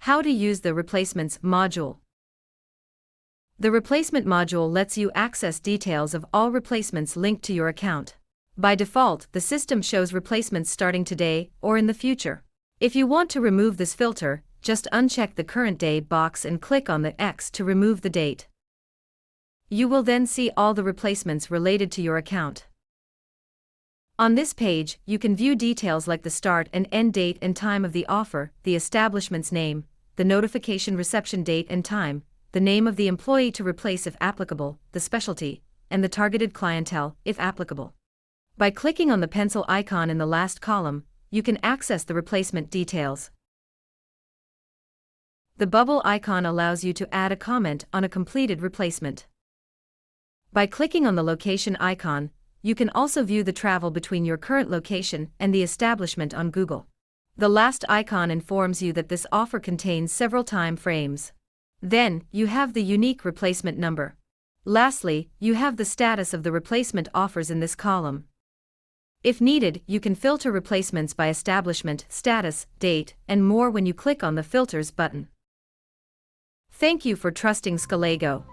How to use the Replacements module. The Replacement module lets you access details of all replacements linked to your account. By default, the system shows replacements starting today or in the future. If you want to remove this filter, just uncheck the Current Day box and click on the X to remove the date. You will then see all the replacements related to your account. On this page, you can view details like the start and end date and time of the offer, the establishment's name, the notification reception date and time, the name of the employee to replace if applicable, the specialty, and the targeted clientele, if applicable. By clicking on the pencil icon in the last column, you can access the replacement details. The bubble icon allows you to add a comment on a completed replacement. By clicking on the location icon, you can also view the travel between your current location and the establishment on Google. The last icon informs you that this offer contains several time frames. Then, you have the unique replacement number. Lastly, you have the status of the replacement offers in this column. If needed, you can filter replacements by establishment, status, date, and more when you click on the Filters button. Thank you for trusting Scalego.